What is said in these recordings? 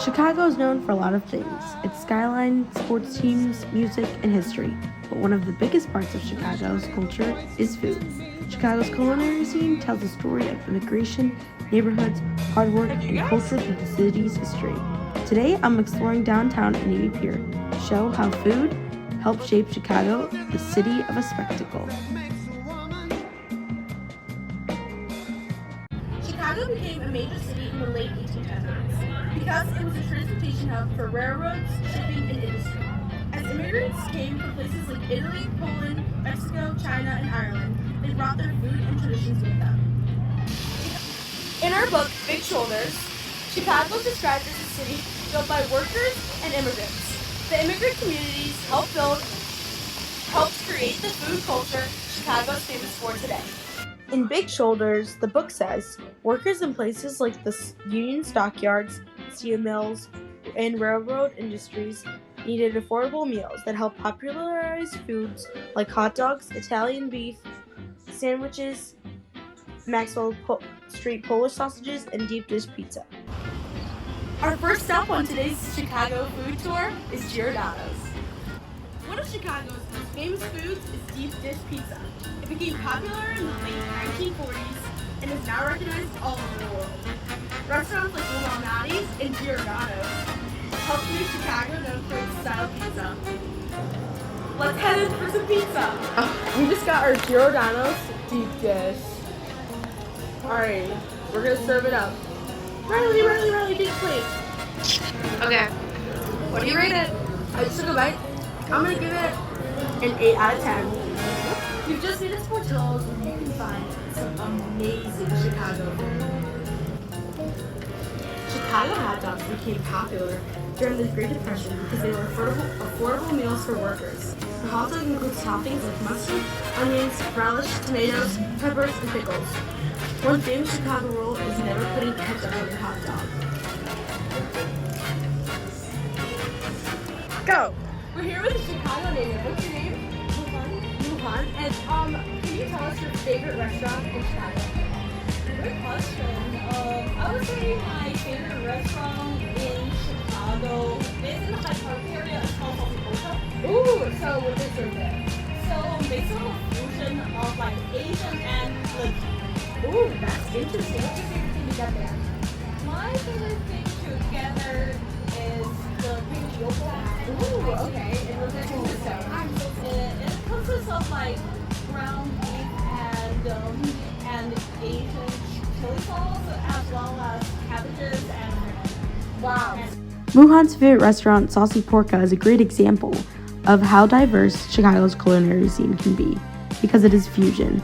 Chicago is known for a lot of things: its skyline, sports teams, music, and history. But one of the biggest parts of Chicago's culture is food. Chicago's culinary scene tells the story of immigration, neighborhoods, hard work, and culture through the city's history. Today, I'm exploring downtown and Navy Pier to show how food helped shape Chicago, the city of a spectacle. Chicago became a major city in the late 1800s because it was a transportation hub for railroads, shipping, and industry. As immigrants came from places like Italy, Poland, Mexico, China, and Ireland, they brought their food and traditions with them. In our book, Big Shoulders, Chicago is described as a city built by workers and immigrants. The immigrant communities helped create the food culture Chicago is famous for today. In Big Shoulders, the book says, workers in places like the Union stockyards, steel mills, and railroad industries needed affordable meals that helped popularize foods like hot dogs, Italian beef, sandwiches, Maxwell Street Polish sausages, and deep dish pizza. Our first stop on today's Chicago food tour is Giordano's. One of Chicago's most famous foods is deep dish pizza. It became popular in the late 1940s and is now recognized all over the world. Restaurants like Lou Malnati's and Giordano's helped make Chicago known for its style pizza. Let's head in for some pizza. We just got our Giordano's deep dish. Alright, we're gonna serve it up. Riley, big plate. Okay. What do you rate it? I just took a bite. I'm gonna give it an 8 out of 10. We've just made it to Portillo's where you can find some amazing Chicago food. Chicago hot dogs became popular during the Great Depression because they were affordable meals for workers. The hot dog includes toppings like mustard, onions, relish, tomatoes, peppers, and pickles. One famous Chicago rule is never putting ketchup on your hot dog. Go! We're here with a Chicago native. What's your name? Luhan. And can you tell us your favorite restaurant in Chicago? Great question. I would say my favorite restaurant in Chicago is in the Hyde Park area. It's called Costa. Ooh, so what is it there? So they sort of a fusion of like Asian and Filipino. Ooh, that's interesting. What's your favorite thing to get there? My favorite thing together is the pinyolo. Ooh, okay. And what's that consist of? It consists of like ground beef and Asian chili sauce, as well as cabbages and wow. Wuhan's favorite restaurant, Saucy Porca, is a great example of how diverse Chicago's culinary scene can be, because it is fusion.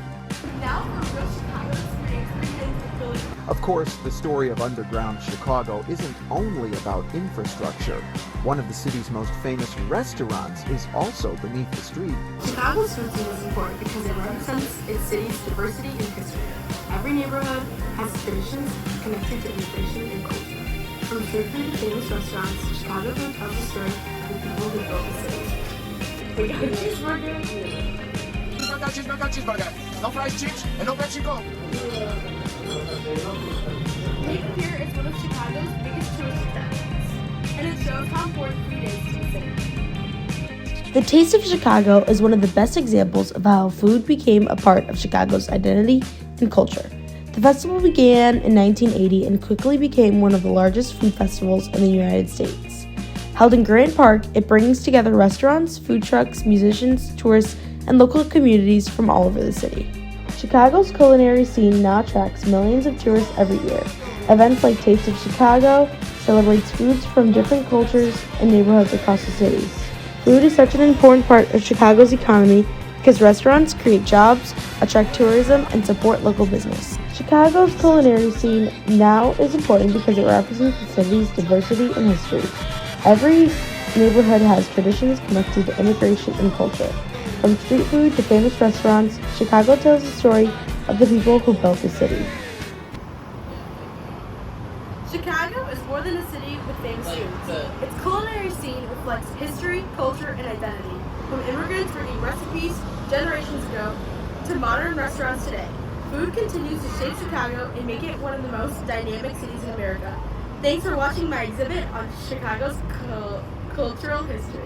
Of course, the story of underground Chicago isn't only about infrastructure. One of the city's most famous restaurants is also beneath the street. Chicago's food scene is important because it represents its city's diversity and history. Every neighborhood has traditions connected to immigration and culture. From street food to famous restaurants, Chicago food tells the story of the people who built the city. We got a cheeseburger. Cheeseburger. No fries, chips, and no Pepsi Coke. Navy Pier is one of Chicago's biggest tourist attractions, and it shows how important food is to the city. The Taste of Chicago is one of the best examples of how food became a part of Chicago's identity and culture. The festival began in 1980 and quickly became one of the largest food festivals in the United States. Held in Grant Park, it brings together restaurants, food trucks, musicians, tourists, and local communities from all over the city. Chicago's culinary scene now attracts millions of tourists every year. Events like Taste of Chicago celebrates foods from different cultures and neighborhoods across the city. Food is such an important part of Chicago's economy because restaurants create jobs, attract tourism, and support local business. Chicago's culinary scene now is important because it represents the city's diversity and history. Every neighborhood has traditions connected to immigration and culture. From street food to famous restaurants, Chicago tells the story of the people who built the city. Chicago is more than a city with famous foods. Its culinary scene reflects history, culture, and identity. From immigrants bringing recipes generations ago to modern restaurants today, food continues to shape Chicago and make it one of the most dynamic cities in America. Thanks for watching my exhibit on Chicago's cultural history.